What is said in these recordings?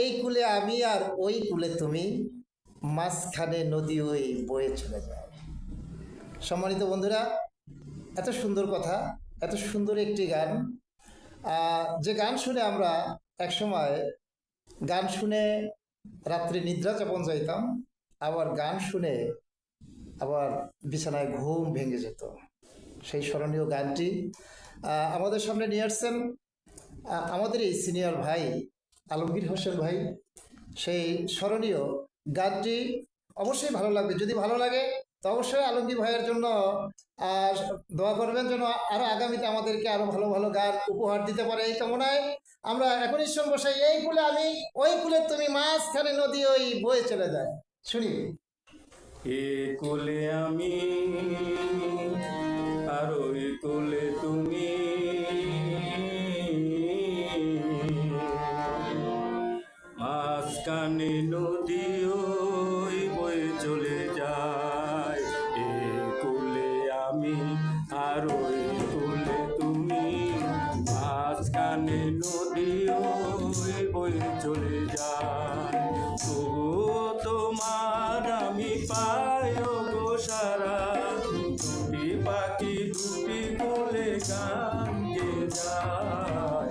এই কূলে আমি আর ওই কূলে তুমি, মাঝখানে নদী ওই বয়ে চলে যায়। সম্মানিত বন্ধুরা, এত সুন্দর কথা, এত সুন্দর একটি গান, যে গান শুনে আমরা একসময় গান শুনে রাত্রে নিদ্রা যাপন যাইতাম, আবার গান শুনে আবার বিছানায় ঘুম ভেঙে যেত। সেই স্মরণীয় গানটি আমাদের সামনে নিয়ে আসছেন আমাদের এই সিনিয়র ভাই আলমগীর হোসেন ভাই। সেই স্মরণীয় গানটি অবশ্যই ভালো লাগবে। যদি ভালো লাগে তো অবশ্যই আলমগীর ভাইয়ের জন্য দোয়া করবেন, যেন আরো আগামীতে আমাদেরকে আরো ভালো ভালো গান উপহার দিতে পারে। এই কামনায় আমরা এখনই শুনবো সেই এই কূলে আমি ওই কূলে তুমি, মাঝখানে নদী ওই বয়ে চলে যায়। শুনি। এ কোলে আমি আর ওই কোলে তুমি, মাঝখানে নদী ওই বয়ে চলে যায়। এ কোলে আমি আর ওই কোলে তুমি, মাঝখানে নদী ওই বয়ে চলে যায়। তবুও তোমার আমি পাই গো সারা, দুটি পাখি দুটি কোলে গান গে যায়।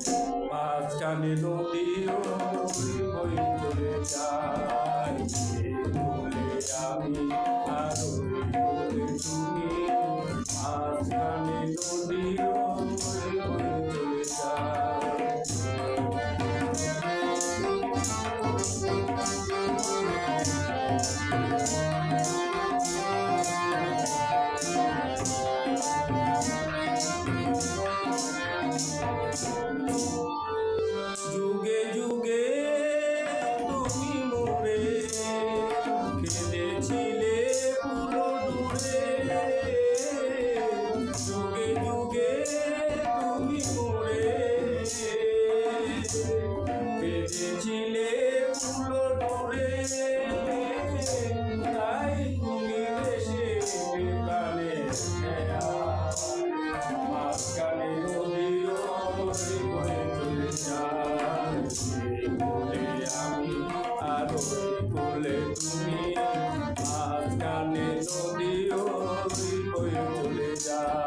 মাঝখানে নদী ওই বয়ে চলে যায়। এই কোলে আমি আর ওই কোলে তুমি, মাঝখানে নদী ওই বয়ে চলে যায়। যুগে যুগে তুমি মোরে ফেলেছিলে পুরো দূরে, যুগে যুগে তুমি মোরে ফেলেছিলে পুরো দূরে, তাই তুমি দেশে প্রাণে মাঝখানে নদী ওই বয়ে চলে যায়। এই কোলে আমি আর ওই কোলে তুমি, মাঝখানে নদী ওই বয়ে চলে যায়।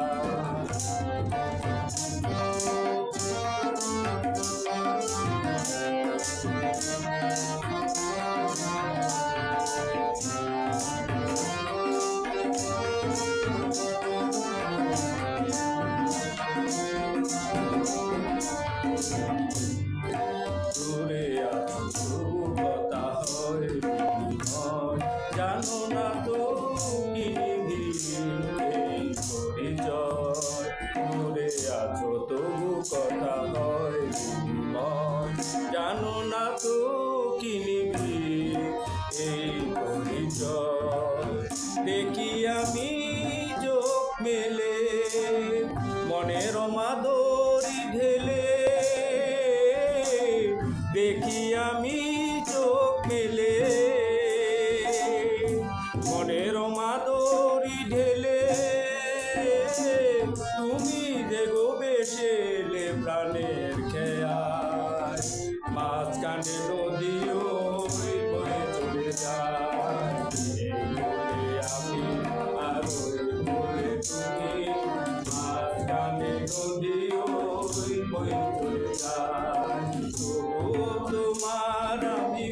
দূরে আছো তবু কথা হয় বিনিময়, জানো না তো কি এই পরিচয়। দূরে আছো তবু কথা হয় বিনিময়, জানো না তো কি এই পরিচয়। দেখি আমি চোখ মেলে মনের মাদরি ঢেলে, দেখি আমি চোখ মেলে মনের মাদরি ঢেলে, তুমি দেখো বেশেলে প্রাণের খেয়াল। মাঝখানে নদী ওই বয়ে চলে যায়। এই কোলে আমি আর ওই কোলে তুমি, মাঝখানে নদী ওই বয়ে চলে যায়। তবুও তোমার আমি